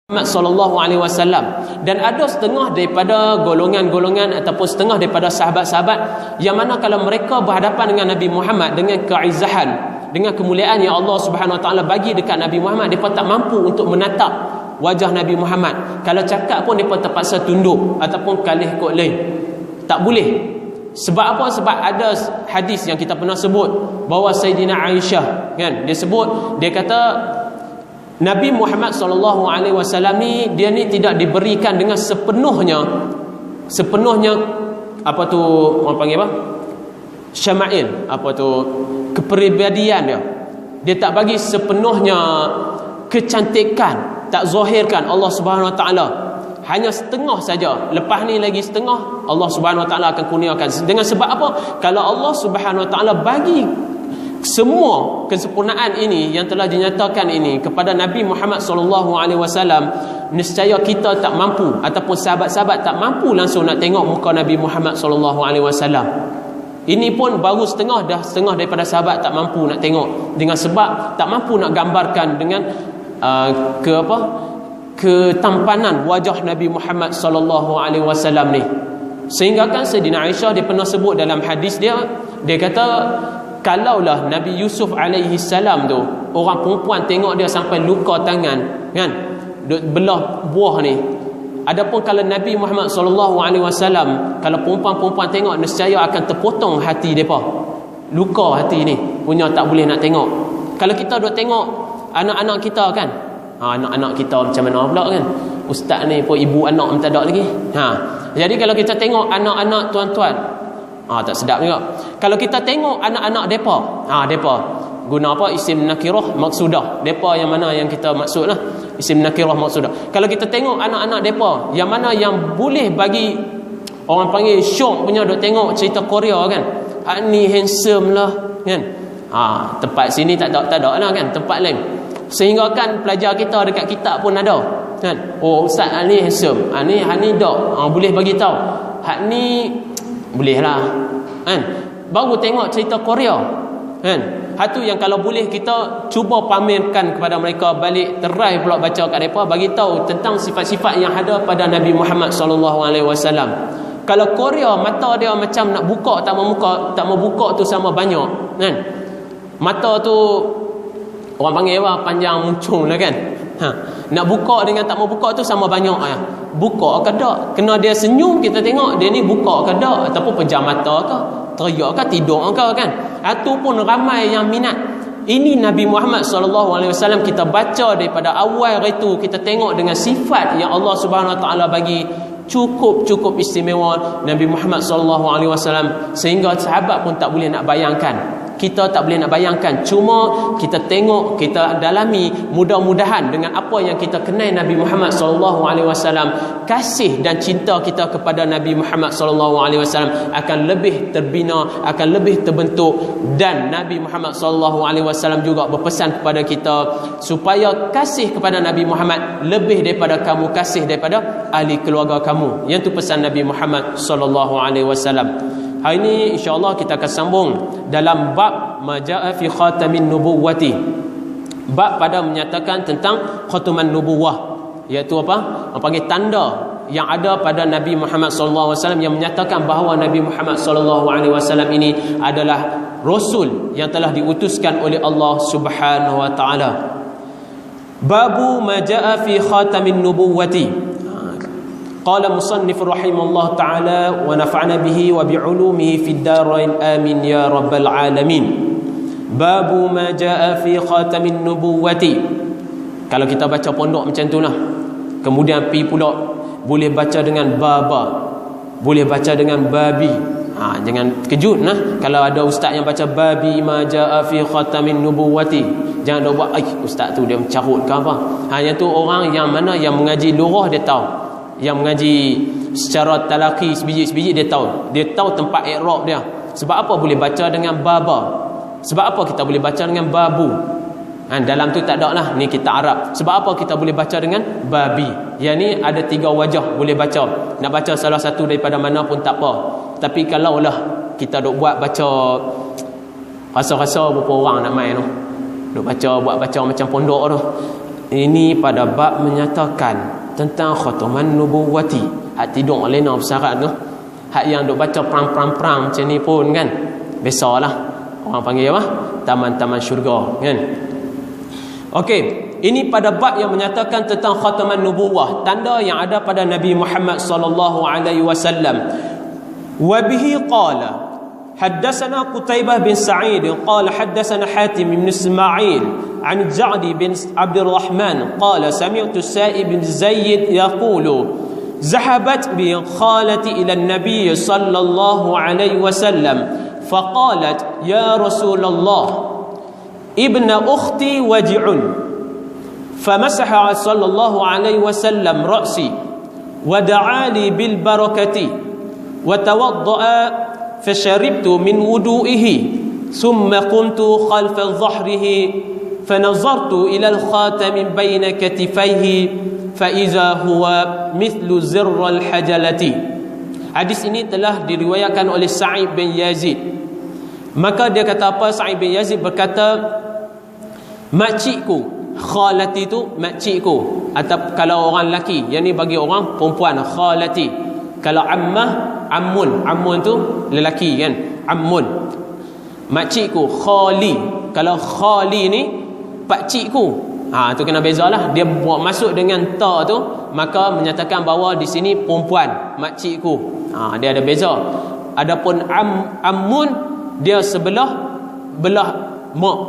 Muhammad sallallahu alaihi wasallam. Dan ada setengah daripada golongan-golongan ataupun setengah daripada sahabat-sahabat yang mana kalau mereka berhadapan dengan Nabi Muhammad dengan keizzahan, dengan kemuliaan yang Allah Subhanahu wa taala bagi dekat Nabi Muhammad, mereka tak mampu untuk menatap wajah Nabi Muhammad. Kalau cakap pun mereka terpaksa tunduk ataupun kalih kot lain. Tak boleh. Sebab apa? Sebab ada hadis yang kita pernah sebut bahawa Sayyidina Aisyah, kan, dia sebut, dia kata Nabi Muhammad sallallahu alaihi wasallam ni, dia ni tidak diberikan dengan sepenuhnya apa tu orang panggil apa? Syama'il, apa tu kepribadian dia. Dia tak bagi sepenuhnya kecantikan, tak zahirkan Allah Subhanahu wa taala. Hanya setengah saja. Lepas ni lagi setengah Allah Subhanahu wa taala akan kurniakan. Dengan sebab apa? Kalau Allah Subhanahu wa taala bagi semua kesempurnaan ini yang telah dinyatakan ini kepada Nabi Muhammad sallallahu alaihi wasallam, nescaya kita tak mampu ataupun sahabat-sahabat tak mampu langsung nak tengok muka Nabi Muhammad sallallahu alaihi wasallam. Ini pun baru setengah, dah setengah daripada sahabat tak mampu nak tengok, dengan sebab tak mampu nak gambarkan dengan ketampanan wajah Nabi Muhammad sallallahu alaihi wasallam ni. Sehingga kan Sayyidina Aisyah dia pernah sebut dalam hadis dia kata kalaulah Nabi Yusuf alaihi salam tu, orang perempuan tengok dia sampai luka tangan, kan, duk belah buah ni. Adapun kalau Nabi Muhammad sallallahu alaihi wasallam, kalau perempuan-perempuan tengok, nescaya akan terpotong hati depa. Luka hati ni punya, tak boleh nak tengok. Kalau kita duk tengok anak-anak kita, kan, anak-anak kita macam mana pula, kan, ustaz ni pun ibu anak minta dak lagi. Jadi kalau kita tengok anak-anak tuan-tuan, tak sedap juga. Kalau kita tengok anak-anak depa guna apa? Isim nakirah maksudah. Depa yang mana yang kita maksud lah, isim nakirah maksudah. Kalau kita tengok anak-anak depa yang mana yang boleh bagi orang panggil syok punya duk tengok cerita Korea, kan, ni handsome lah, kan, tempat sini tak ada lah, kan, tempat lain. Sehingga kan pelajar kita dekat kitab pun ada, kan, ustaz ni handsome, ni dak, boleh bagi tahu, ni boleh lah, kan. Baru tengok cerita Korea, kan, hatu yang kalau boleh kita cuba pamerkan kepada mereka balik, terai pula baca kat mereka, bagi tahu tentang sifat-sifat yang ada pada Nabi Muhammad sallallahu alaihi wasallam. Kalau Korea mata dia macam nak buka tak mau buka tu sama banyak, kan. Mata tu orang panggil apa? Panjang muncung lah, kan. Nak buka dengan tak mau buka tu sama banyak ya. Buka ke tak? Kena dia senyum kita tengok dia ni buka ke tak, ataupun pejam mata ke, teriak ke, tidur ke, kan. Itu pun ramai yang minat. Ini Nabi Muhammad sallallahu alaihi wasallam, kita baca daripada awal itu, kita tengok dengan sifat yang Allah Subhanahu wa taala bagi, cukup istimewa Nabi Muhammad sallallahu alaihi wasallam, sehingga sahabat pun tak boleh nak bayangkan. Kita tak boleh nak bayangkan. Cuma kita tengok, kita dalami, mudah-mudahan dengan apa yang kita kenal Nabi Muhammad sallallahu alaihi wasallam, kasih dan cinta kita kepada Nabi Muhammad sallallahu alaihi wasallam akan lebih terbina, akan lebih terbentuk. Dan Nabi Muhammad sallallahu alaihi wasallam juga berpesan kepada kita supaya kasih kepada Nabi Muhammad lebih daripada kamu kasih daripada ahli keluarga kamu. Yang tu pesan Nabi Muhammad sallallahu alaihi wasallam. Hari ini insya-Allah kita akan sambung dalam bab majaa fi khatamin nubuwati. Bab pada menyatakan tentang khataman nubuwah, iaitu apa? Orang panggil tanda yang ada pada Nabi Muhammad sallallahu alaihi wasallam yang menyatakan bahawa Nabi Muhammad sallallahu alaihi wasallam ini adalah rasul yang telah diutuskan oleh Allah Subhanahu wa taala. Babu majaa fi khatamin nubuwati. قال مصنف رحمه الله تعالى ونفعنا به وبعلومه في الدارين آمين يا رب العالمين. باب ما جاء في خاتم النبوة. Kalau kita baca pondok macam tu lah, kemudian pi pula boleh baca dengan baba, boleh baca dengan babi. Jangan kejut nah kalau ada ustaz yang baca babi ma jaa fi khatamin nubuwati. Jangan dah buat ustaz tu dia mencarut ke apa. Yang tu orang yang mana yang mengaji lurah dia tahu, yang mengaji secara talaqi sebiji-sebiji dia tahu tempat i'rab dia. Sebab apa boleh baca dengan baba? Sebab apa kita boleh baca dengan babu? Dalam tu tak ada lah, ni kita Arab. Sebab apa kita boleh baca dengan babi? Yang ni ada 3 wajah boleh baca. Nak baca salah satu daripada mana pun tak apa. Tapi kalau lah kita duk buat baca rasa-rasa berapa orang nak main tu, duk baca, buat baca macam pondok tu, Ini pada bab menyatakan tentang khataman nubuwati. Hak tidur lena bersyarat tu, hak yang duk baca perang-perang macam ni pun kan, biasalah orang panggil apa, taman-taman syurga kan. Okey, ini pada bab yang menyatakan tentang khataman nubuwah, tanda yang ada pada Nabi Muhammad sallallahu alaihi wasallam. Wa bihi qala حدثنا قتيبة بن سعيد قال حدثنا حاتم بن إسماعيل عن الجعد بن عبد الرحمن قال سمعت السائب بن زيد يقول ذهبت بي خالتي إلى النبي صلى الله عليه وسلم فقالت يا رسول الله ابن أختي وجع فمسح صلى الله عليه وسلم رأسي ودعا لي بالبركة وتوضأ فشربت من وضوئه ثم قمت خلف ظهره فنظرت إلى الخاتم بين كتفيه فإذا هو مثل زر الحجلة. Hadis ini telah diriwayatkan oleh Sa'id bin Yazid. Maka dia kata apa? Sa'id bin Yazid berkata, makcikku, khalati tu makcikku, atau kalau orang lelaki, yang ni bagi orang perempuan khalati. Kalau ammah, ammun tu lelaki kan, ammun. Makcikku, khali. Kalau khali ni pakcikku, tu kena bezalah. Dia buat masuk dengan ta tu, maka menyatakan bahawa di sini perempuan, makcikku. Dia ada beza. Adapun ammun, dia sebelah belah mak.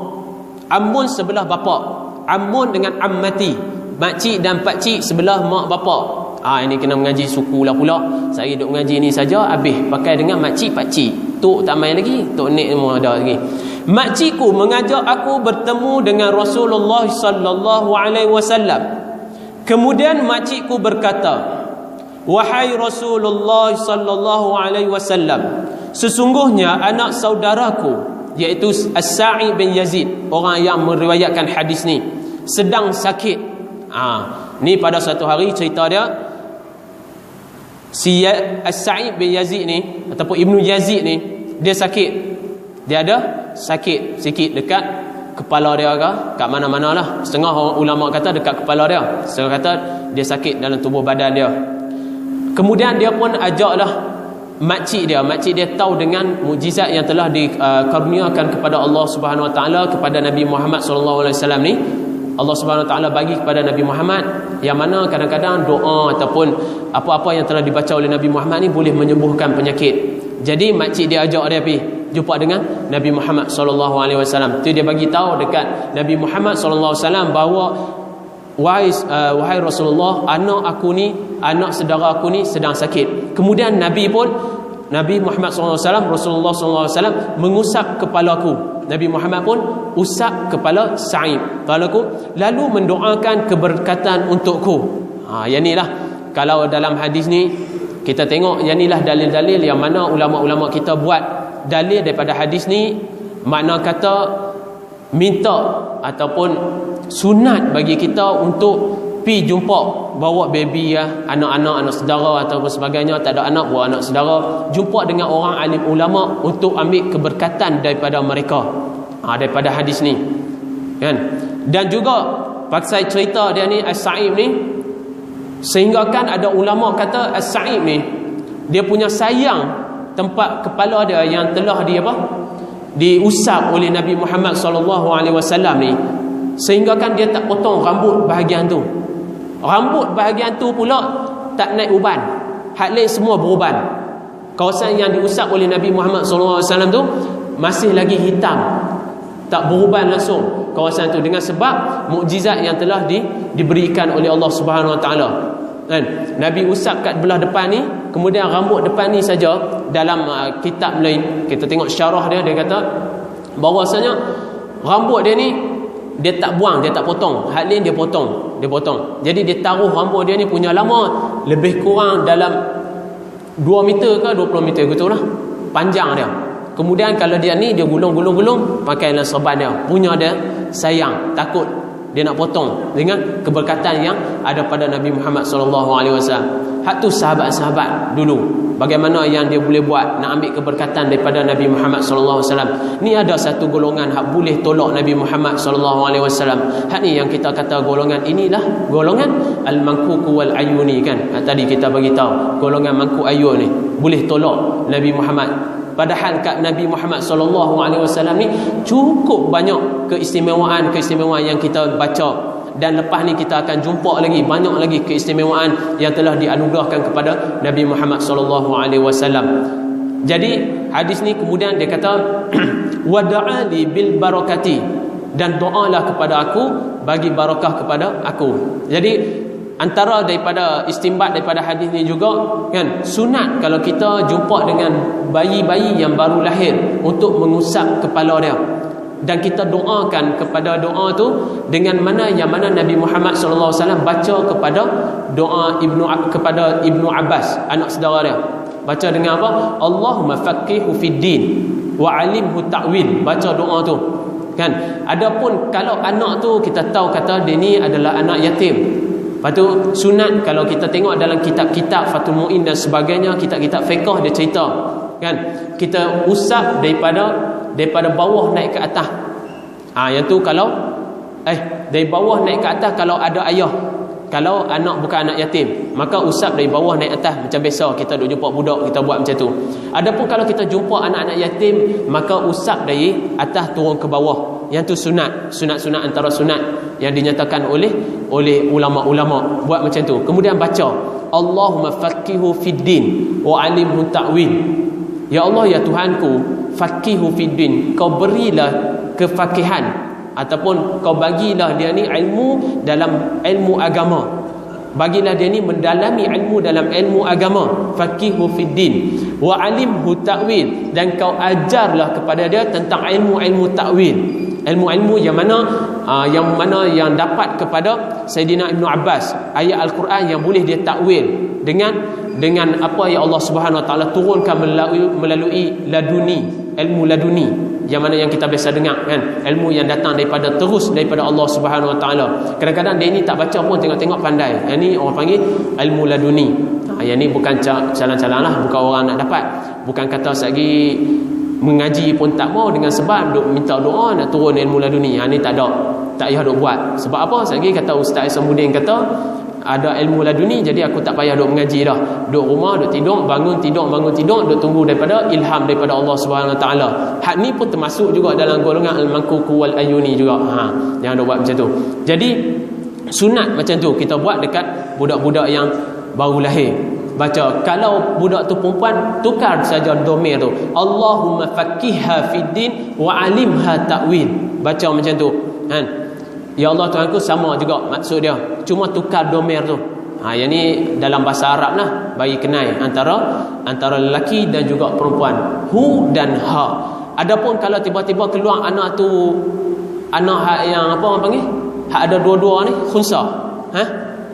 Ammun sebelah bapa. Ammun dengan ammati, makcik dan pakcik sebelah mak bapa. Ini kena mengaji suku lah pula. Saya duk mengaji ni saja habis pakai dengan makcik pakcik. Tok tak main lagi, tok nek semua ada lagi. Makcikku mengajak aku bertemu dengan Rasulullah sallallahu alaihi wasallam. Kemudian makcikku berkata, wahai Rasulullah sallallahu alaihi wasallam, sesungguhnya anak saudaraku iaitu As-Sa'id bin Yazid, orang yang meriwayatkan hadis ni, sedang sakit. Ni pada satu hari cerita dia, si As-Sa'id bin Yazid ni ataupun Ibnu Yazid ni, dia sakit. Dia ada sakit sikit dekat kepala dia ke, kat mana-mana lah. Setengah ulama kata dekat kepala dia, setengah kata dia sakit dalam tubuh badan dia. Kemudian dia pun ajaklah makcik dia tahu dengan mukjizat yang telah dikaruniakan kepada Allah Subhanahu Wa Taala kepada Nabi Muhammad sallallahu alaihi wasallam ni. Allah Subhanahu Wa Taala bagi kepada Nabi Muhammad yang mana kadang-kadang doa ataupun apa-apa yang telah dibaca oleh Nabi Muhammad ni boleh menyembuhkan penyakit. Jadi makcik dia ajak dia pergi jumpa dengan Nabi Muhammad sallallahu alaihi wasallam. Tu dia bagi tahu dekat Nabi Muhammad sallallahu alaihi wasallam bahawa wahai Rasulullah, anak aku ni, anak saudara aku ni sedang sakit. Kemudian Nabi Muhammad sallallahu alaihi wasallam, Rasulullah sallallahu alaihi wasallam mengusap kepalaku. Nabi Muhammad pun usap kepala Sa'id, kepalaku, lalu mendoakan keberkatan untukku. Yang ni lah, kalau dalam hadis ni kita tengok, yang ni lah dalil-dalil yang mana ulama-ulama kita buat dalil daripada hadis ni. Makna kata minta ataupun sunat bagi kita untuk pi jumpa, bawa baby anak-anak, anak saudara ataupun sebagainya, tak ada anak bawa anak saudara, jumpa dengan orang alim ulama untuk ambil keberkatan daripada mereka, daripada hadis ni kan. Dan juga pasal cerita dia ni As-Sa'id ni, sehingga kan ada ulama kata As-Sa'id ni dia punya sayang tempat kepala dia yang telah diusap oleh Nabi Muhammad sallallahu alaihi wasallam ni, sehingga kan dia tak potong rambut bahagian tu. Rambut bahagian tu pula tak naik uban, hak lain semua beruban. Kawasan yang diusap oleh Nabi Muhammad sallallahu alaihi wasallam tu masih lagi hitam, tak beruban langsung kawasan tu, dengan sebab mukjizat yang telah diberikan oleh Allah Subhanahu Wa Taala kan. Nabi usap kat belah depan ni, kemudian rambut depan ni saja. Dalam kitab lain kita tengok syarah dia kata bahawasanya rambut dia ni dia tak buang, dia tak potong, hak lain dia potong. Jadi dia taruh rambut dia ni punya lama, lebih kurang dalam 2 meter ke 20 meter gitulah panjang dia. Kemudian kalau dia ni dia gulung pakai dalam serban dia, punya dia sayang, takut Dia nak potong dengan keberkatan yang ada pada Nabi Muhammad sallallahu alaihi wasallam. Hak tu sahabat-sahabat dulu, bagaimana yang dia boleh buat nak ambil keberkatan daripada Nabi Muhammad sallallahu alaihi wasallam. Ni ada satu golongan hak boleh tolak Nabi Muhammad sallallahu alaihi wasallam. Hak ni yang kita kata golongan inilah golongan al-mankuku wal ayuni kan. Tadi kita bagi tahu golongan mangku ayun ni boleh tolak Nabi Muhammad. Padahal kat Nabi Muhammad sallallahu alaihi wasallam ni cukup banyak keistimewaan yang kita baca, dan lepas ni kita akan jumpa lagi banyak lagi keistimewaan yang telah dianugerahkan kepada Nabi Muhammad sallallahu alaihi wasallam. Jadi hadis ni kemudian dia kata wada'ali bil barakati, dan doalah kepada aku bagi barakah kepada aku. Jadi antara daripada istinbat daripada hadis ni juga kan, sunat kalau kita jumpa dengan bayi-bayi yang baru lahir untuk mengusap kepala dia, dan kita doakan kepada doa tu dengan mana yang mana Nabi Muhammad sallallahu alaihi wasallam baca kepada doa kepada Ibnu Abbas, anak saudara dia. Baca dengan apa? Allahumma faqihu fid din wa alimhu ta'wil. Baca doa tu kan. Adapun kalau anak tu kita tahu kata dia ni adalah anak yatim, lepas tu sunat kalau kita tengok dalam kitab-kitab Fathul Mu'in dan sebagainya, kitab-kitab fiqh dia cerita kan, kita usap daripada bawah naik ke atas. Yang tu kalau dari bawah naik ke atas kalau ada ayah. Kalau anak bukan anak yatim, maka usap dari bawah naik atas macam biasa kita duk jumpa budak kita buat macam tu. Adapun kalau kita jumpa anak-anak yatim, maka usap dari atas turun ke bawah. Yang tu sunat antara sunat yang dinyatakan oleh ulama-ulama buat macam tu. Kemudian baca Allahumma faqihu fid din wa alimhu ta'wil. Ya Allah, ya Tuhanku, faqihu fid din, kau berilah kefakihan ataupun kau bagilah dia ni ilmu dalam ilmu agama. Bagilah dia ni mendalami ilmu dalam ilmu agama, faqihu fid din wa alimhu ta'wil, dan kau ajarlah kepada dia tentang ilmu-ilmu ta'wil. Ilmu-ilmu yang mana yang dapat kepada Sayyidina Ibnu Abbas, ayat Al-Quran yang boleh dia takwil dengan apa yang Allah Subhanahu Wa Taala turunkan melalui laduni, ilmu laduni yang mana yang kita biasa dengar kan, ilmu yang datang daripada Allah Subhanahu Wa Taala. Kadang-kadang dia ni tak baca pun tengok-tengok pandai. Yang ni orang panggil ilmu laduni. Yang ni bukan calang-calang lah, bukan orang nak dapat, bukan kata sagi mengaji pun tak mau dengan sebab duk minta doa nak turun ilmu laduni. Ni tak payah duk buat. Sebab apa? Sagi kata Ustaz Isamuddin kata ada ilmu laduni, jadi aku tak payah duk mengaji dah. Duk rumah, duk tidur, bangun tidur, duk tunggu daripada ilham daripada Allah Subhanahu Wa Taala. Hak ni pun termasuk juga dalam golongan al-mankuku wal ayuni juga. Jangan duk buat macam tu. Jadi sunat macam tu kita buat dekat budak-budak yang baru lahir. Baca, kalau budak tu perempuan, tukar saja domir tu, Allahumma faqihha fid din wa alimha ta'wil. Baca macam tu kan. Ya Allah Tuhanku, sama juga maksud dia, cuma tukar domir tu. Yang ni dalam bahasa Arab lah, bagi kenai antara lelaki dan juga perempuan, hu dan ha. Adapun kalau tiba-tiba keluar anak tu, anak yang apa orang panggil, hak ada dua-dua ni, khunsa.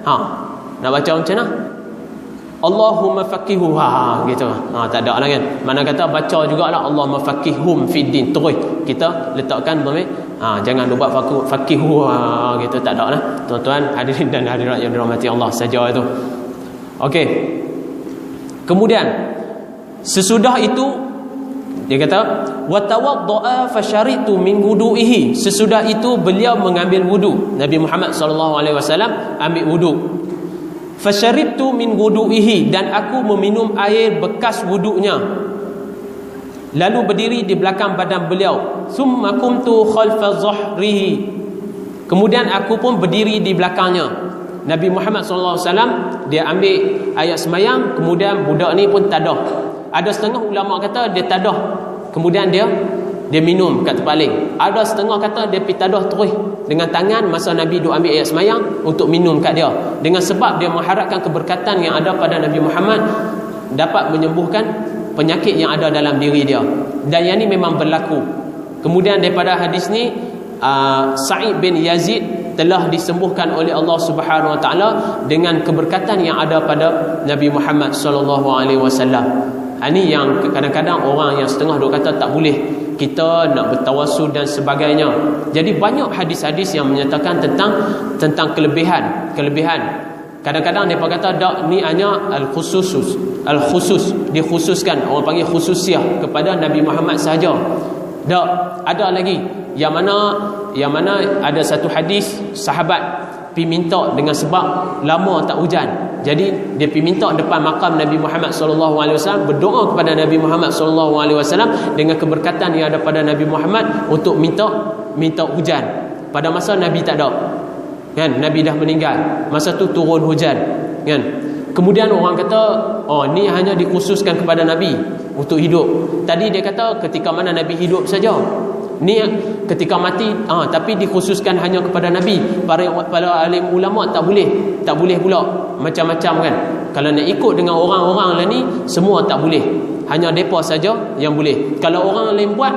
Nak baca macam mana? Allahumma faqihu gitu. Tak ada lah kan. Mana kata baca jugalah Allahumma faqihhum fid din. Terus kita letakkan domir. Jangan buat faqihu gitu, tak ada lah. Tuan-tuan hadirin dan hadirat yang dirahmati Allah saja itu. Okey. Kemudian sesudah itu dia kata wa tawaddaa fasyaritu min wudu'ihi. Sesudah itu beliau mengambil wudu. Nabi Muhammad sallallahu alaihi wasallam ambil wudu. Fasyaribtu min wudu'ihi, dan aku meminum air bekas wudunya. Lalu berdiri di belakang badan beliau. Thumma qumtu khalfa zahrihi. Kemudian aku pun berdiri di belakangnya. Nabi Muhammad sallallahu alaihi wasallam dia ambil ayat semayang, kemudian budak ni pun tadah. Ada setengah ulama kata dia tadah, kemudian dia minum kat tepaling. Ada setengah kata dia pergi tadah terus dengan tangan masa Nabi duk ambil ayat semayang untuk minum kat dia, dengan sebab dia mengharapkan keberkatan yang ada pada Nabi Muhammad dapat menyembuhkan penyakit yang ada dalam diri dia. Dan yang ni memang berlaku. Kemudian daripada hadis ni Sa'id bin Yazid telah disembuhkan oleh Allah Subhanahu Wa Taala dengan keberkatan yang ada pada Nabi Muhammad sallallahu alaihi wasallam. Ini yang kadang-kadang orang yang setengah duk kata tak boleh kita nak bertawassul dan sebagainya. Jadi banyak hadis-hadis yang menyatakan tentang kelebihan. Kadang-kadang mereka kata dak ni hanya al-khusus, dikhususkan, orang panggil khususiah kepada Nabi Muhammad sahaja. Tak, ada lagi yang mana ada satu hadis sahabat pergi minta dengan sebab lama tak hujan. Jadi dia pergi minta depan makam Nabi Muhammad SAW, berdoa kepada Nabi Muhammad SAW dengan keberkatan yang ada pada Nabi Muhammad untuk minta hujan. Pada masa Nabi tak ada, kan, Nabi dah meninggal, masa tu turun hujan, kan. Kemudian orang kata, oh ni hanya dikhususkan kepada Nabi untuk hidup. Tadi dia kata ketika mana Nabi hidup saja, ni ketika mati tapi dikhususkan hanya kepada Nabi. Para alim ulama tak boleh pula macam-macam, kan. Kalau nak ikut dengan orang-orang lain ni, semua tak boleh, hanya depa saja yang boleh. Kalau orang lain buat,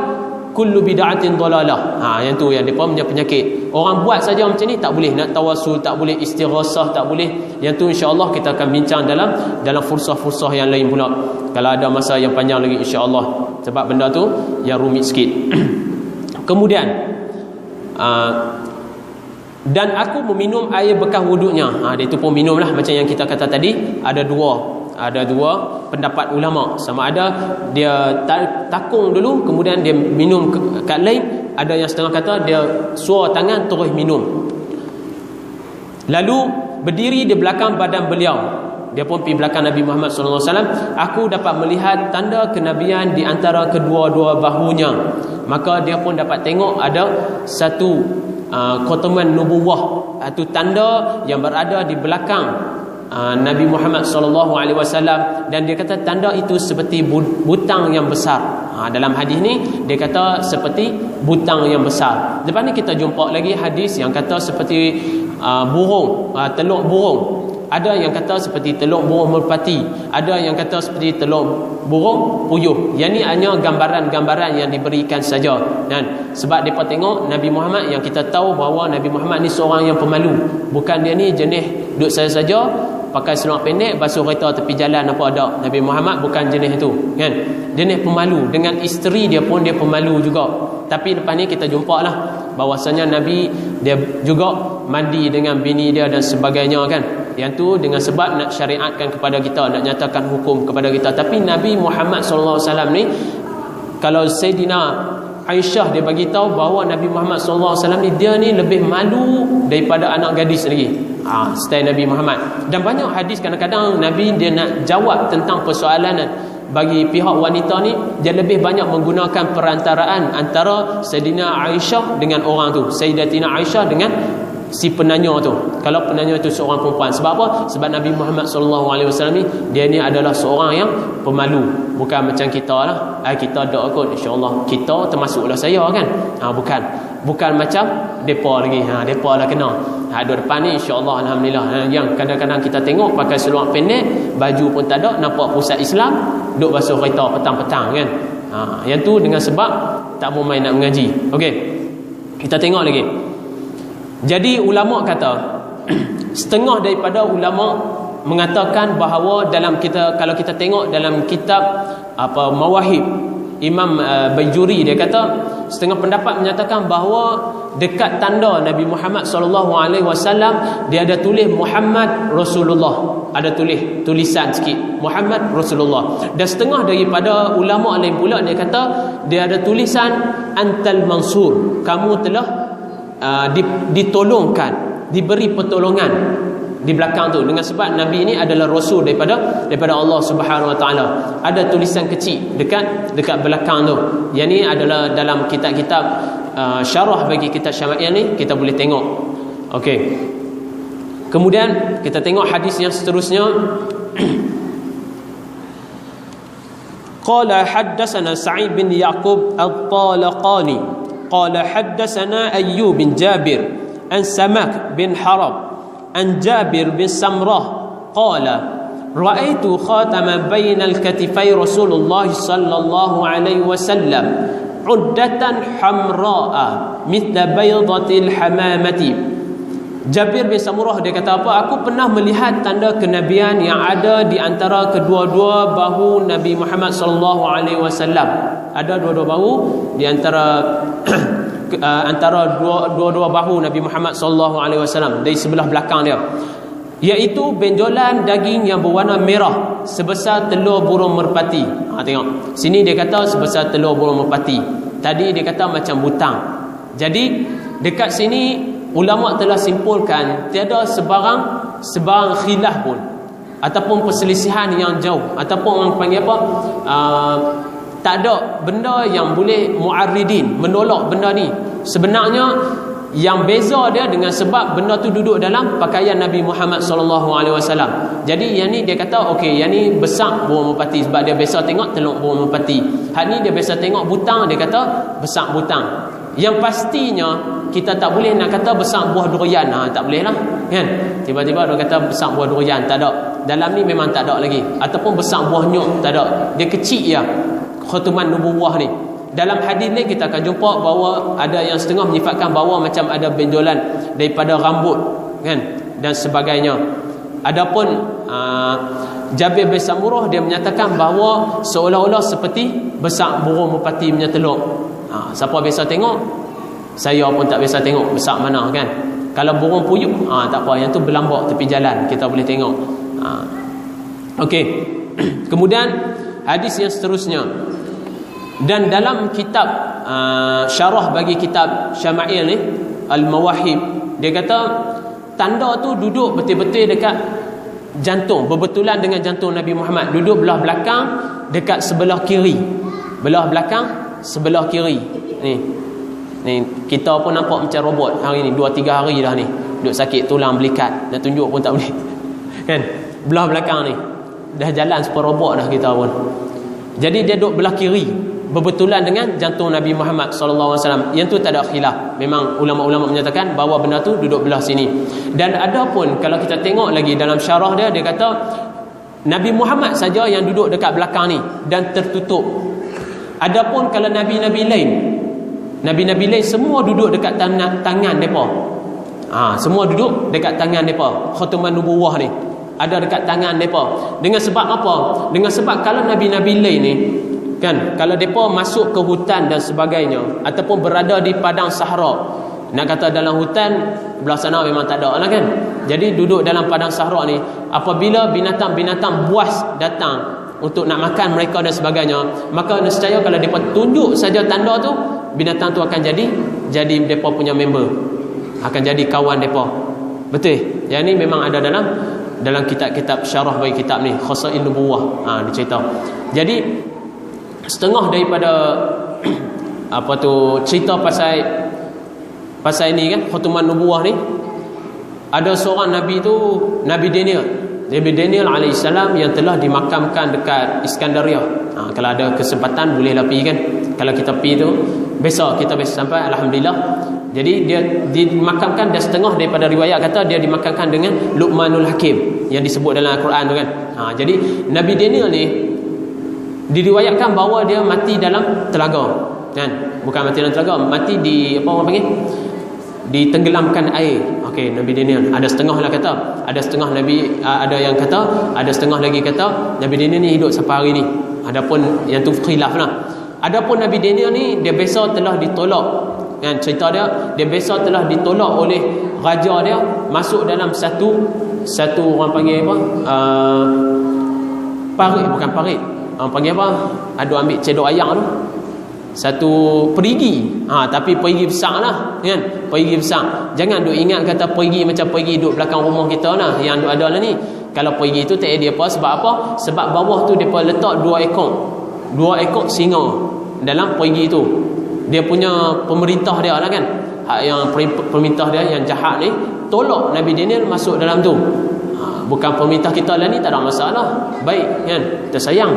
kullu bid'atin dalalah. Yang tu yang depa punya penyakit. Orang buat saja macam ni tak boleh, nak tawassul tak boleh, istighasah tak boleh. Yang tu insya-Allah kita akan bincang dalam fursah-fursah yang lain pula, kalau ada masa yang panjang lagi insya-Allah, sebab benda tu yang rumit sikit. Kemudian dan aku meminum air bekas wuduknya. Dia tu pun minum lah, macam yang kita kata tadi. Ada dua pendapat ulama, sama ada dia takung dulu kemudian dia minum kat lain. Ada yang setengah kata dia suar tangan terus minum, lalu berdiri di belakang badan beliau. Dia pun pergi belakang Nabi Muhammad SAW. Aku dapat melihat tanda kenabian di antara kedua-dua bahunya. Maka dia pun dapat tengok ada satu khotaman nubuwah, itu tanda yang berada di belakang Nabi Muhammad SAW. Dan dia kata tanda itu seperti butang yang besar. Dalam hadis ni dia kata seperti butang yang besar. Lepas ni kita jumpa lagi hadis yang kata seperti telur burung. Ada yang kata seperti telur burung merpati, ada yang kata seperti telur burung puyuh. Yang ni hanya gambaran-gambaran yang diberikan saja. Dan sebab mereka tengok Nabi Muhammad, yang kita tahu bahawa Nabi Muhammad ni seorang yang pemalu. Bukan dia ni jenis duduk saja pakai seluar pendek basuh kereta tepi jalan apa ada. Nabi Muhammad bukan jenis itu, kan. Jenis pemalu. Dengan isteri dia pun dia pemalu juga. Tapi lepas ni kita jumpa lah bahawasanya Nabi dia juga mandi dengan bini dia dan sebagainya, kan. Yang tu dengan sebab nak syariatkan kepada kita, nak nyatakan hukum kepada kita. Tapi Nabi Muhammad SAW ni, kalau Sayyidina Aisyah dia bagi tahu bahawa Nabi Muhammad SAW ni dia ni lebih malu daripada anak gadis lagi. Style Nabi Muhammad. Dan banyak hadis kadang-kadang Nabi dia nak jawab tentang persoalan bagi pihak wanita ni, dia lebih banyak menggunakan perantaraan antara Sayyidina Aisyah dengan orang tu, Sayyidatina Aisyah dengan si penanya tu. Kalau penanya itu seorang perempuan. Sebab apa? Sebab Nabi Muhammad SAW ni dia ni adalah seorang yang pemalu. Bukan macam kita lah. Kita doa kot insya-Allah. Kita termasuklah saya, kan. Bukan macam depa lagi. Depa lah kena. Duduk depan ni insya-Allah alhamdulillah. Yang kadang-kadang kita tengok pakai seluar pendek, baju pun tak ada, nampak pusat Islam, duduk basuh kereta petang-petang, kan. Yang tu dengan sebab tak mau main nak mengaji. Okey. Kita tengok lagi. Jadi ulama kata, setengah daripada ulama mengatakan bahawa dalam kalau kita tengok dalam kitab Mawahib Imam Baijuri, dia kata setengah pendapat menyatakan bahawa dekat tanda Nabi Muhammad SAW dia ada tulis Muhammad Rasulullah, ada tulisan sikit Muhammad Rasulullah. Dan setengah daripada ulama lain pula dia kata dia ada tulisan Antal Mansur, kamu telah ditolongkan, diberi pertolongan di belakang tu. Dengan sebab Nabi ini adalah Rasul daripada Allah Subhanahu Wa Taala. Ada tulisan kecil dekat belakang tu. Yang ni adalah dalam kitab-kitab syarah bagi kitab Syama'iyah ni, kita boleh tengok. Okey. Kemudian kita tengok hadis yang seterusnya. Qala haddatsana Sa'id bin Yaqub al-Talaqani قال حدثنا أيوب بن جابر عن سماك بن حرب عن جابر بن سمرة قال رأيت خاتما بين الكتفي رسول الله صلى الله عليه وسلم عدة حمراء مثل بيضة الحمامة. Jabir bin Samurah dia kata apa? Aku pernah melihat tanda kenabian yang ada di antara kedua-dua bahu Nabi Muhammad sallallahu alaihi wasallam. Ada dua-dua bahu di antara antara dua-dua bahu Nabi Muhammad sallallahu alaihi wasallam, dari sebelah belakang dia, iaitu benjolan daging yang berwarna merah sebesar telur burung merpati. Tengok sini dia kata sebesar telur burung merpati, tadi dia kata macam butang. Jadi dekat sini ulama telah simpulkan tiada sebarang khilaf pun ataupun perselisihan yang jauh, ataupun orang panggil apa, tak ada benda yang boleh mu'arridin, menolak benda ni. Sebenarnya yang beza dia dengan sebab benda tu duduk dalam pakaian Nabi Muhammad sallallahu alaihi wasallam. Jadi yang ni dia kata okey, yang ni besar burung merpati sebab dia biasa tengok telur burung merpati. Hak ni dia biasa tengok butang, dia kata besar butang. Yang pastinya kita tak boleh nak kata besar buah durian. Tak boleh lah kan. Tiba-tiba dia kata besar buah durian, tak ada. Dalam ni memang tak ada lagi. Ataupun besar buah nyuk, tak ada. Dia kecil ya khataman nubuwah ni. Dalam hadis ni kita akan jumpa bahawa ada yang setengah menyifatkan bahawa macam ada benjolan daripada rambut kan dan sebagainya. Adapun Jabir bin Samurah dia menyatakan bahawa seolah-olah seperti besar burung merpati punya telur. Siapa biasa tengok, saya pun tak biasa tengok besar mana kan. Kalau burung puyuh tak apa, yang tu berlambak tepi jalan kita boleh tengok. Okey. Kemudian hadis yang seterusnya, dan dalam kitab syarah bagi kitab Syama'il ni Al-Mawahib, dia kata tanda tu duduk betul-betul dekat jantung, berbetulan dengan jantung Nabi Muhammad, duduk belah belakang dekat sebelah kiri, belah belakang sebelah kiri ni kita pun nampak macam robot hari ni, 2-3 hari dah ni duduk sakit tulang belikat, nak tunjuk pun tak boleh kan. Belah belakang ni dah jalan seperti robot dah kita pun. Jadi dia duduk belah kiri berbetulan dengan jantung Nabi Muhammad sallallahu alaihi wasallam. Yang tu tak ada khilaf. Memang ulama-ulama menyatakan bahawa benda tu duduk belah sini. Dan ada pun kalau kita tengok lagi dalam syarah dia kata Nabi Muhammad saja yang duduk dekat belakang ni dan tertutup. Adapun kalau nabi-nabi lain semua duduk dekat tangan depa. Semua duduk dekat tangan depa. Khataman nubuwah ni ada dekat tangan depa. Dengan sebab apa? Dengan sebab kalau nabi-nabi lain ni kan, kalau depa masuk ke hutan dan sebagainya ataupun berada di padang sahara, nak kata dalam hutan belah sana memang tak ada lah kan. Jadi duduk dalam padang sahara ni, apabila binatang-binatang buas datang untuk nak makan mereka dan sebagainya, maka nescaya kalau mereka tunjuk saja tanda tu, binatang tu akan jadi mereka punya member, akan jadi kawan mereka. Betul? Yang ni memang ada dalam kitab-kitab syarah bagi kitab ni, Khasail Nubuwah. Dia cerita. Jadi setengah daripada apa tu cerita pasal ini kan, khataman nubuwah ni, ada seorang nabi tu, Nabi Daniel alaihissalam yang telah dimakamkan dekat Iskandaria. Kalau ada kesempatan bolehlah pergi kan. Kalau kita pergi tu besok kita sampai, alhamdulillah. Jadi dia dimakamkan, dan setengah daripada riwayat kata dia dimakamkan dengan Luqmanul Hakim yang disebut dalam Al-Quran tu kan. Jadi Nabi Daniel ni diriwayatkan bahawa dia mati dalam telaga kan. Bukan mati dalam telaga, mati di apa orang panggil, ditenggelamkan air. Okey, Nabi Daniel ada setengah lah kata, ada setengah Nabi, ada yang kata, ada setengah lagi kata Nabi Daniel ni hidup sampai hari ni. Adapun yang tu khilaf lah. Adapun Nabi Daniel ni dia biasa telah ditolak kan, cerita dia biasa telah ditolak oleh raja dia masuk dalam satu orang panggil apa, parit, bukan parit, orang panggil apa, ada ambil cedok ayam tu, satu perigi. Tapi perigi besar lah kan, perigi besar. Jangan duk ingat kata perigi macam perigi duduk belakang rumah kita lah yang duk ada lah ni. Kalau perigi tu tak ada apa. Sebab apa? Sebab bawah tu mereka letak dua ekor singa dalam perigi tu. Dia punya pemerintah dia lah kan, yang pemerintah dia yang jahat ni tolak Nabi Daniel masuk dalam tu. Bukan pemerintah kita lah ni tak ada masalah, baik kan, kita sayang.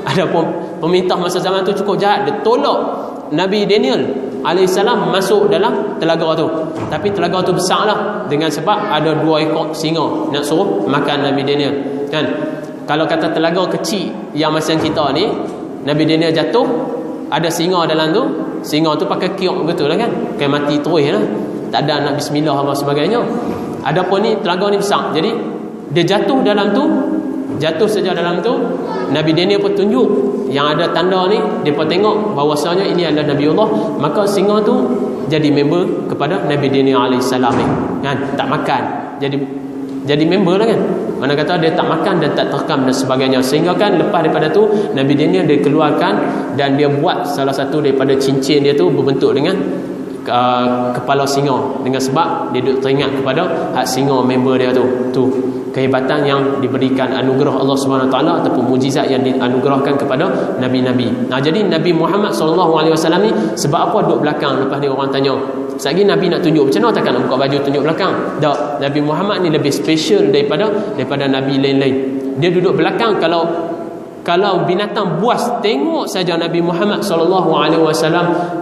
Adapun pemerintah masa zaman tu cukup jahat, dia tolak Nabi Daniel alaihissalam masuk dalam telaga tu. Tapi telaga tu besar lah, dengan sebab ada 2 ekor singa nak suruh makan Nabi Daniel kan. Kalau kata telaga kecil yang masa kita ni, Nabi Daniel jatuh, ada singa dalam tu, singa tu pakai kiok betul lah kan, kayak mati terus lah, tak ada nak bismillah apa sebagainya. Adapun ni telaga ni besar. Jadi dia jatuh saja dalam tu, Nabi Daniel pun tunjuk yang ada tanda ni, dia pun tengok bahawasanya ini adalah Nabiullah, maka singa tu jadi member kepada Nabi Daniel alaihissalam ni, kan? Tak makan, jadi member lah, kan? Mana kata dia tak makan dan tak terkam dan sebagainya. Sehingga kan lepas daripada tu Nabi Daniel dia keluarkan dan dia buat salah satu daripada cincin dia tu berbentuk dengan kepala singa, dengan sebab dia duk teringat kepada hak singa member dia tu kehebatan yang diberikan anugerah Allah Subhanahu taala ataupun mujizat yang dianugerahkan kepada nabi-nabi. Nah, jadi Nabi Muhammad SAW ni sebab apa duduk belakang? Lepas ni orang tanya, sekali Nabi nak tunjuk, macam mana takkan nak buka baju tunjuk belakang? Tak, Nabi Muhammad ni lebih special daripada nabi lain-lain. Dia duduk belakang. Kalau binatang buas tengok saja Nabi Muhammad SAW,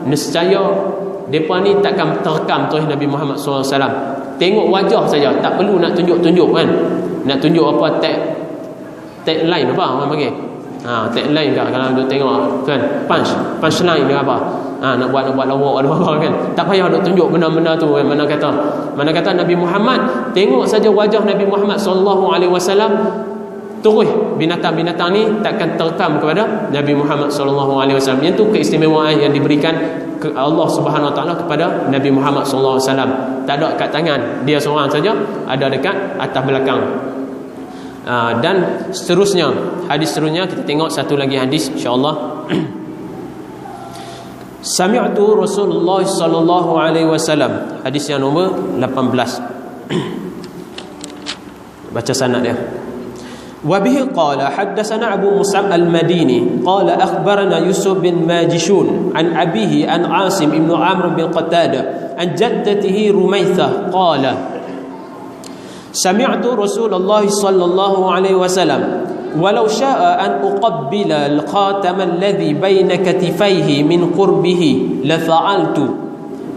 nescaya mereka ni takkan terekam terus Nabi Muhammad SAW. Tengok wajah saja, tak perlu nak tunjuk-tunjuk, kan? Nak tunjuk apa tagline apa orang panggil, tagline kat kalau duk tengok, kan? Punchline dia apa, nak buat lawak apa, kan? Tak payah duk tunjuk benda-benda tu, kan? Mana kata Nabi Muhammad, tengok saja wajah Nabi Muhammad SAW, terus binatang-binatang ni takkan terekam kepada Nabi Muhammad SAW. Yang tu keistimewaan yang diberikan Allah Subhanahu Wa Taala kepada Nabi Muhammad SAW. Tak ada kat tangan dia seorang saja, ada dekat atas belakang. Dan seterusnya, hadis seterusnya kita tengok satu lagi hadis insya-Allah. Sami'tu Rasulullah sallallahu alaihi wasallam, hadis yang nombor 18. Baca sanad dia. وبه قال حدثنا أبو مصعب المديني قال أخبرنا يوسف بن ماجشون عن أبيه عن عاصم بن عمرو بن قتادة عن جدته رميثة قال سمعت رسول الله صلى الله عليه وسلم ولو شاء أن أقبل الخاتم الذي بين كتفيه من قربه لفعلت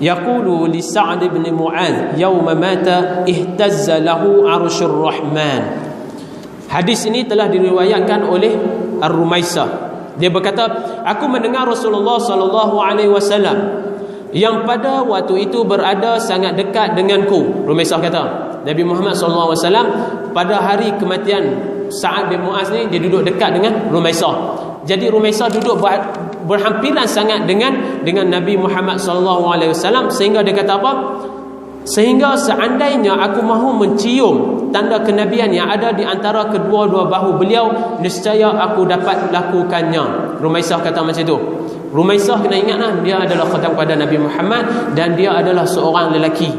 يقول لسعد بن معاذ يوم مات اهتز له عرش الرحمن. Hadis ini telah diriwayatkan oleh Ar-Rumaisah. Dia berkata, aku mendengar Rasulullah sallallahu alaihi wasallam yang pada waktu itu berada sangat dekat denganku. Rumaisah kata, Nabi Muhammad sallallahu alaihi wasallam pada hari kematian Sa'ad bin Mu'az ni, dia duduk dekat dengan Rumaisah. Jadi Rumaisah duduk berhampiran sangat dengan Nabi Muhammad sallallahu alaihi wasallam, sehingga dia kata apa? Sehingga seandainya aku mahu mencium tanda kenabian yang ada di antara kedua-dua bahu beliau, nescaya aku dapat lakukannya. Rumaisah kata macam tu. Rumaisah kena ingatlah, dia adalah khatam kepada Nabi Muhammad dan dia adalah seorang lelaki.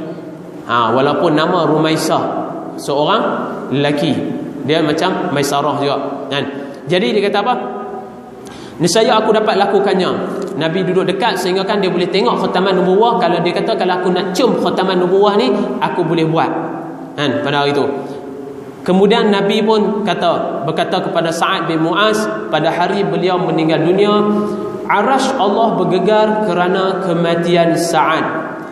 Walaupun nama Rumaisah, seorang lelaki, dia macam Maisarah juga, kan? Jadi dia kata apa? Nescaya aku dapat lakukannya. Nabi duduk dekat sehingga kan dia boleh tengok khataman nubuwah. Kalau dia kata kalau aku nak cium khataman nubuwah ni, aku boleh buat, kan, pada hari itu. Kemudian Nabi pun berkata kepada Sa'ad bin Mu'az pada hari beliau meninggal dunia, arasy Allah bergegar kerana kematian Sa'ad.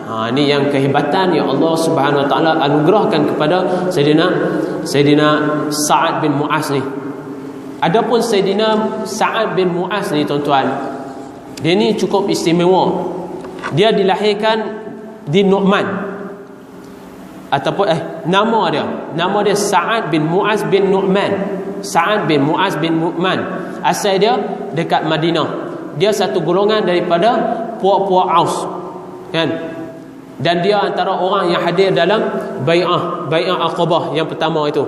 Ini yang kehebatan yang Allah Subhanahu Wa Taala anugerahkan kepada Sayyidina Sa'ad bin Mu'az ni. Adapun Sayyidina Sa'ad bin Mu'az ni, tuan-tuan, dia ni cukup istimewa. Dia dilahirkan di Nu'man, ataupun nama dia Sa'ad bin Mu'az bin Nu'man. Sa'ad bin Mu'az bin Nu'man, asal dia dekat Madinah. Dia satu golongan daripada puak-puak Aus, kan? Dan dia antara orang yang hadir dalam bai'ah Aqabah yang pertama itu.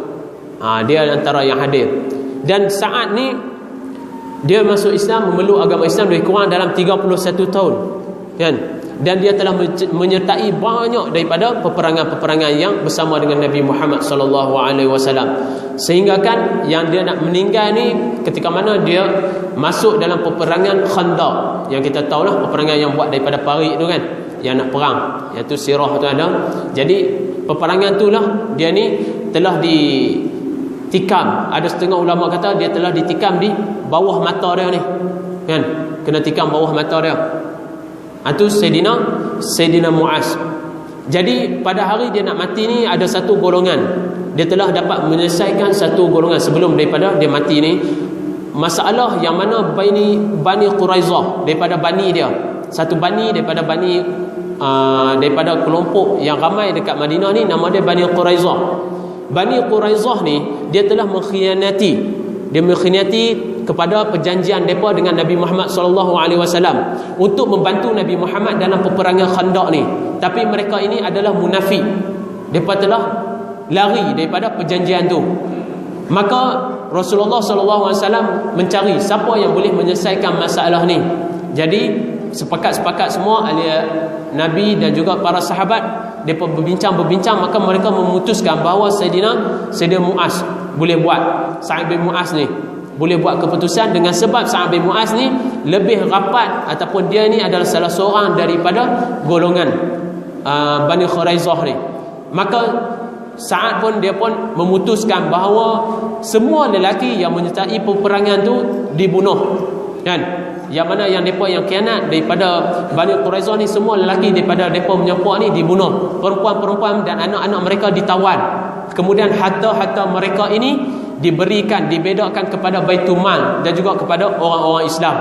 Dia antara yang hadir. Dan Sa'ad ni dia masuk Islam, memeluk agama Islam lebih kurang dalam 31 tahun, kan? Dan dia telah menyertai banyak daripada peperangan-peperangan yang bersama dengan Nabi Muhammad sallallahu alaihi wasallam. Sehingga kan yang dia nak meninggal ni ketika mana dia masuk dalam peperangan Khandaq, yang kita tahulah peperangan yang buat daripada parit tu, kan, yang nak perang, iaitu sirah tu ada. Jadi peperangan tu lah dia ni telah ditikam. Ada setengah ulama kata dia telah ditikam di bawah mata dia ni, kan, kena tikam bawah mata dia. Itu Sayyidina Mu'az. Jadi pada hari dia nak mati ni, ada satu golongan, dia telah dapat menyelesaikan satu golongan sebelum daripada dia mati ni. Masalah yang mana Bani Quraizah, daripada bani dia, satu bani daripada Bani daripada kelompok yang ramai dekat Madinah ni, nama dia Bani Quraizah. Bani Quraizah ni dia telah mengkhianati kepada perjanjian mereka dengan Nabi Muhammad SAW untuk membantu Nabi Muhammad dalam peperangan Khandaq ni. Tapi mereka ini adalah munafik. Mereka telah lari daripada perjanjian tu. Maka Rasulullah SAW mencari siapa yang boleh menyelesaikan masalah ni. Jadi sepakat semua ahli Nabi dan juga para sahabat, mereka berbincang, maka mereka memutuskan bahawa Sayyidina Muaz boleh buat, Sa'ad bin Muaz ni boleh buat keputusan, dengan sebab Sa'ad bin Muaz ni lebih rapat ataupun dia ni adalah salah seorang daripada golongan Bani Quraizah ni. Maka Sa'ad pun memutuskan bahawa semua lelaki yang menyertai peperangan tu dibunuh, kan? Yang mana yang mereka yang khianat daripada Bani Quraizah ni, semua lelaki daripada mereka menyerpak ni dibunuh. Perempuan-perempuan dan anak-anak mereka ditawan. Kemudian harta-harta mereka ini dibedakan kepada Baitul Mal dan juga kepada orang-orang Islam.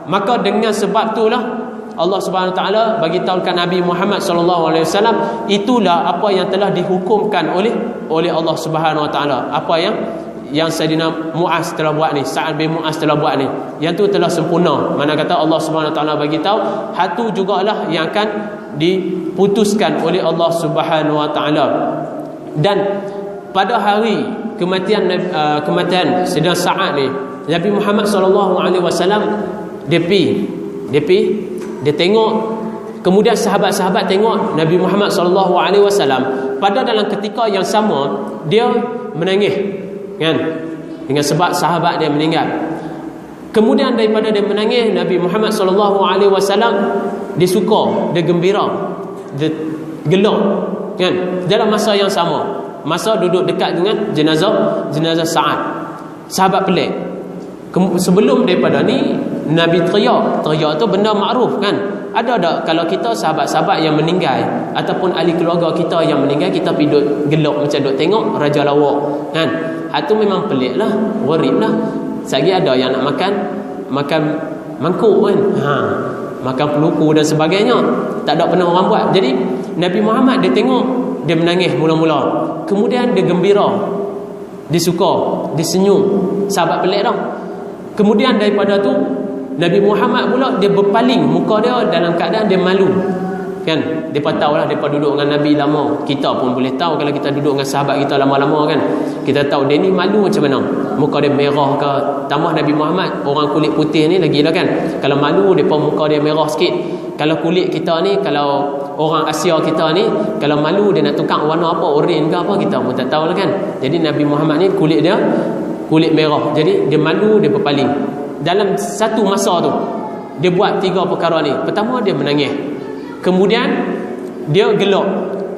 Maka dengan sebab itulah Allah Subhanahu Wa Taala bagi tahukan Nabi Muhammad sallallahu alaihi wasallam, itulah apa yang telah dihukumkan oleh Allah Subhanahu Wa Taala. Apa yang Sayyidina Muaz telah buat ni, Sa'ad bin Muaz telah buat ni, yang tu telah sempurna. Mana kata Allah Subhanahu Wa Taala bagi tahu, hatu jugalah yang akan diputuskan oleh Allah Subhanahu Wa Taala. Dan pada hari kematian Sayyidina Sa'ad ni, Nabi Muhammad sallallahu alaihi wasallam dia tengok, kemudian sahabat-sahabat tengok Nabi Muhammad sallallahu alaihi wasallam. Pada dalam ketika yang sama dia menangis, kan? Dengan sebab sahabat dia meninggal. Kemudian daripada dia menangis, Nabi Muhammad sallallahu alaihi wasallam dia suka, dia gembira, dia gelak, kan? Dalam masa yang sama, masa duduk dekat dengan jenazah Sa'ad. Sahabat pelik. Sebelum daripada ni Nabi teriak tu benda makruf, kan? Ada tak kalau kita sahabat-sahabat yang meninggal ataupun ahli keluarga kita yang meninggal, kita pergi duduk gelak macam duduk tengok raja lawak, kan? Itu memang pelik lah, gharib lah. Sagi ada yang nak makan mangkuk, kan? Makan peluku dan sebagainya. Tak ada pernah orang buat. Jadi Nabi Muhammad dia tengok, dia menangis mula-mula, kemudian dia gembira, dia suka, dia senyum. Sahabat pelik dah. Kemudian daripada tu Nabi Muhammad pula dia berpaling muka dia dalam keadaan dia malu, kan? Depa tahulah, depa duduk dengan Nabi lama. Kita pun boleh tahu kalau kita duduk dengan sahabat kita lama-lama, kan? Kita tahu dia ni malu macam mana. Muka dia merah ke, tambah Nabi Muhammad orang kulit putih ni lagi lah, kan? Kalau malu depa muka dia merah sikit. Kalau kulit kita ni, kalau orang Asia kita ni, kalau malu dia nak tukar warna apa, oren ke apa, kita pun tak tahu lah, kan? Jadi Nabi Muhammad ni kulit dia kulit merah. Jadi dia malu, dia berpaling. Dalam satu masa tu dia buat 3 perkara ni. Pertama dia menangis, kemudian dia gelak,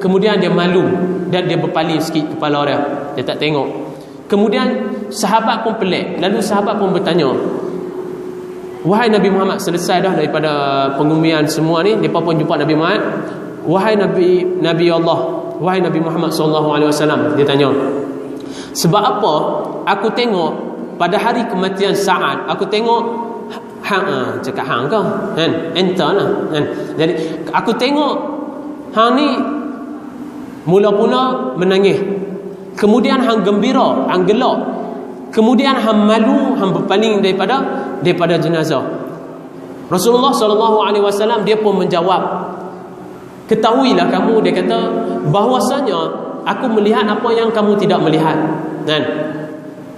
kemudian dia malu dan dia berpaling sikit kepala dia tak tengok. Kemudian sahabat pun pelik. Lalu sahabat pun bertanya, wahai Nabi Muhammad, selesai dah daripada pengumpulan semua ni, mereka pun jumpa Nabi Muhammad. Wahai Nabi Allah, wahai Nabi Muhammad SAW, dia tanya, sebab apa aku tengok pada hari kematian Sa'ad, aku tengok cakap hang kau, kan? Enter lah, kan? Jadi aku tengok hang ni mula-mula menangis, kemudian hang gembira, hang gelak, kemudian hang malu, hang berpaling daripada jenazah. Rasulullah SAW dia pun menjawab, ketahuilah kamu, dia kata, bahwasanya aku melihat apa yang kamu tidak melihat, kan?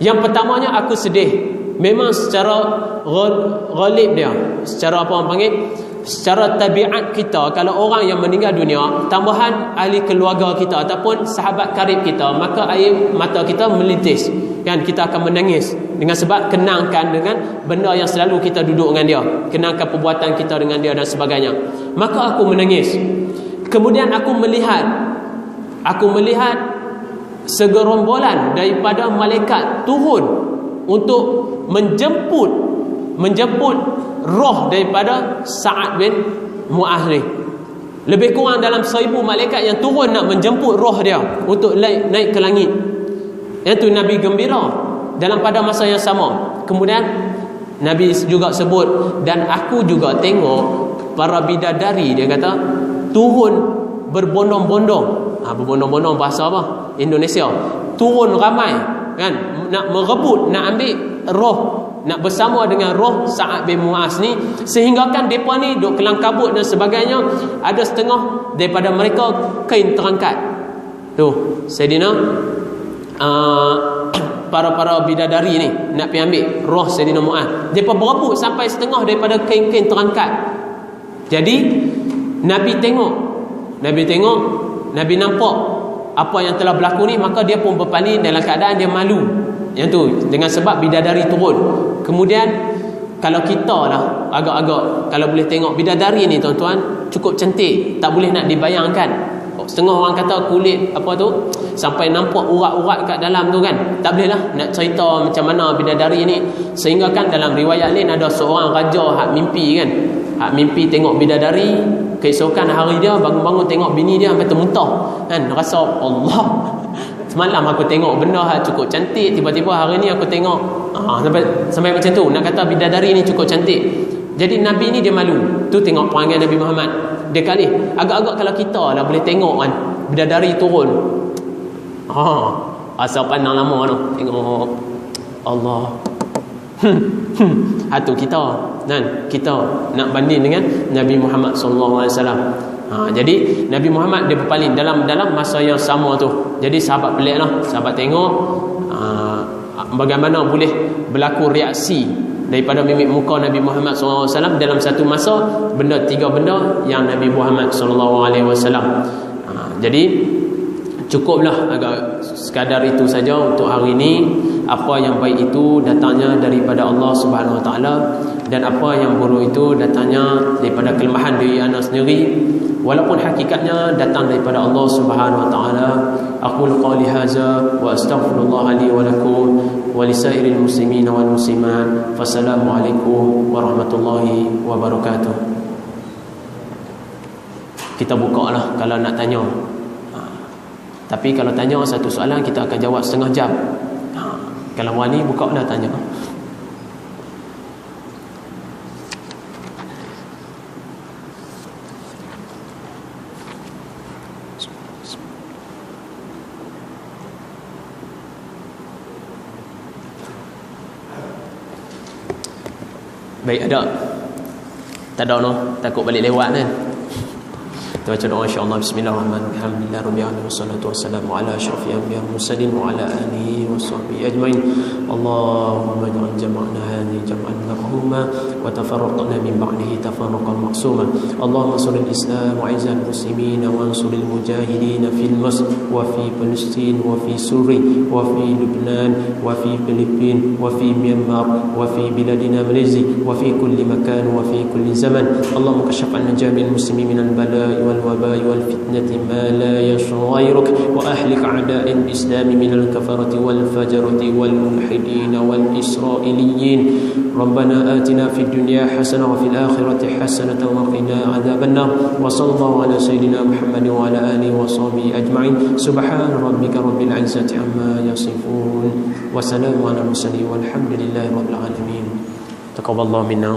Yang pertamanya aku sedih. Memang secara ghalib dia, secara apa orang panggil, secara tabiat kita, kalau orang yang meninggal dunia, tambahan ahli keluarga kita ataupun sahabat karib kita, maka air mata kita melitis, kan? Kita akan menangis dengan sebab kenangkan dengan benda yang selalu kita duduk dengan dia, kenangkan perbuatan kita dengan dia dan sebagainya. Maka aku menangis. Kemudian aku melihat segerombolan daripada malaikat turun untuk menjemput roh daripada Sa'ad bin Muaz ni. Lebih kurang dalam 1000 malaikat yang turun nak menjemput roh dia untuk naik ke langit. Itu Nabi gembira dalam pada masa yang sama. Kemudian Nabi juga sebut, dan aku juga tengok para bidadari, dia kata, turun berbondong-bondong. Berbondong-bondong bahasa apa? Indonesia. Turun ramai kan, nak merebut, nak ambil roh, nak bersama dengan roh Sa'ad bin Mu'az ni, sehingga kan depa ni duk kelang kabut dan sebagainya. Ada setengah daripada mereka kain terangkat. Tu Sayyidina para bidadari ni nak pergi ambil roh Sayyidina Mu'az. Depa berebut sampai setengah daripada kain-kain terangkat. Jadi Nabi tengok, Nabi nampak apa yang telah berlaku ni, maka dia pun berpaling dalam keadaan dia malu. Yang tu dengan sebab bidadari turun. Kemudian kalau kita lah agak-agak, kalau boleh tengok bidadari ni tuan-tuan, cukup cantik, tak boleh nak dibayangkan. Setengah orang kata kulit apa tu sampai nampak urat-urat kat dalam tu kan. Tak boleh lah nak cerita macam mana bidadari ni. Sehingga kan dalam riwayat lain ada seorang raja hak mimpi kan, hak mimpi tengok bidadari. Keesokan hari dia bangun-bangun tengok bini dia sampai termuntah kan, rasa Allah, semalam aku tengok benda hak cukup cantik, tiba-tiba hari ni aku tengok sampai macam tu. Nak kata bidadari ni cukup cantik. Jadi Nabi ni dia malu. Tu tengok perangai Nabi Muhammad. Dia kali agak-agak kalau kita lah boleh tengok kan bidadari turun, asal pandang lama tu tengok Allah. Hatu kita dan kita nak banding dengan Nabi Muhammad sallallahu alaihi wasallam. Jadi Nabi Muhammad dia berpaling dalam masa yang sama tu. Jadi sahabat pelik lah, sahabat tengok bagaimana boleh berlaku reaksi daripada mimik muka Nabi Muhammad sallallahu alaihi wasallam dalam satu masa, tiga benda yang Nabi Muhammad sallallahu alaihi wasallam. Jadi cukuplah agak sekadar itu saja untuk hari ini. Apa yang baik itu datangnya daripada Allah Subhanahu Wa Taala, dan apa yang buruk itu datangnya daripada kelemahan diri anda sendiri, walaupun hakikatnya datang daripada Allah Subhanahu Wa Taala. Aqulu qali hadza wa astaghfirullah li wa lakum wa lisairil muslimin wal muslimat. Wassalamualaikum warahmatullahi wabarakatuh. Kita buka lah kalau nak tanya. Tapi kalau tanya satu soalan kita akan jawab setengah jam. Kalau wani buka dah tanya. Baik, ada? Tak ada no? Takut balik lewat kan? Kita baca doa insya-Allah. Bismillahirrahmanirrahim. Alhamdulillahirabbil alamin wassalatu wassalamu ala asyrafil anbiya'i wal mursalin wa ala alihi washabbihi ajmain. Allahumma ij'al jam'ana hadhihi jam'an marhuma wa tafarraqna min ba'dihi tafarruqan ma'suma. Allahumma salli al-islam wa 'izzal muslimin wa ansuril mujahidin fil Masr wa fi Palestin wa fi Suriya wa fi Lebanon wa fi Filipin wa fi Myanmar wa fi biladina Malaysia wa fi kulli makan wa fi kulli zaman. Allahumma kashif 'anna jami'al muslimin min al-bala'i والوباء والفتنة ما لا يشاء غيرك وأهلك أعداء الإسلام من الكفرة والفجرة والملحدين والإسرائيليين. ربنا آتنا في الدنيا حسنة وفي الآخرة حسنة وقنا عذاب النار. وصلى الله على سيدنا محمد وعلى آله وصحبه أجمعين. سبحان ربك رب العزة عما يصفون وسلام على المرسلين والحمد لله رب العالمين. تقبل الله منا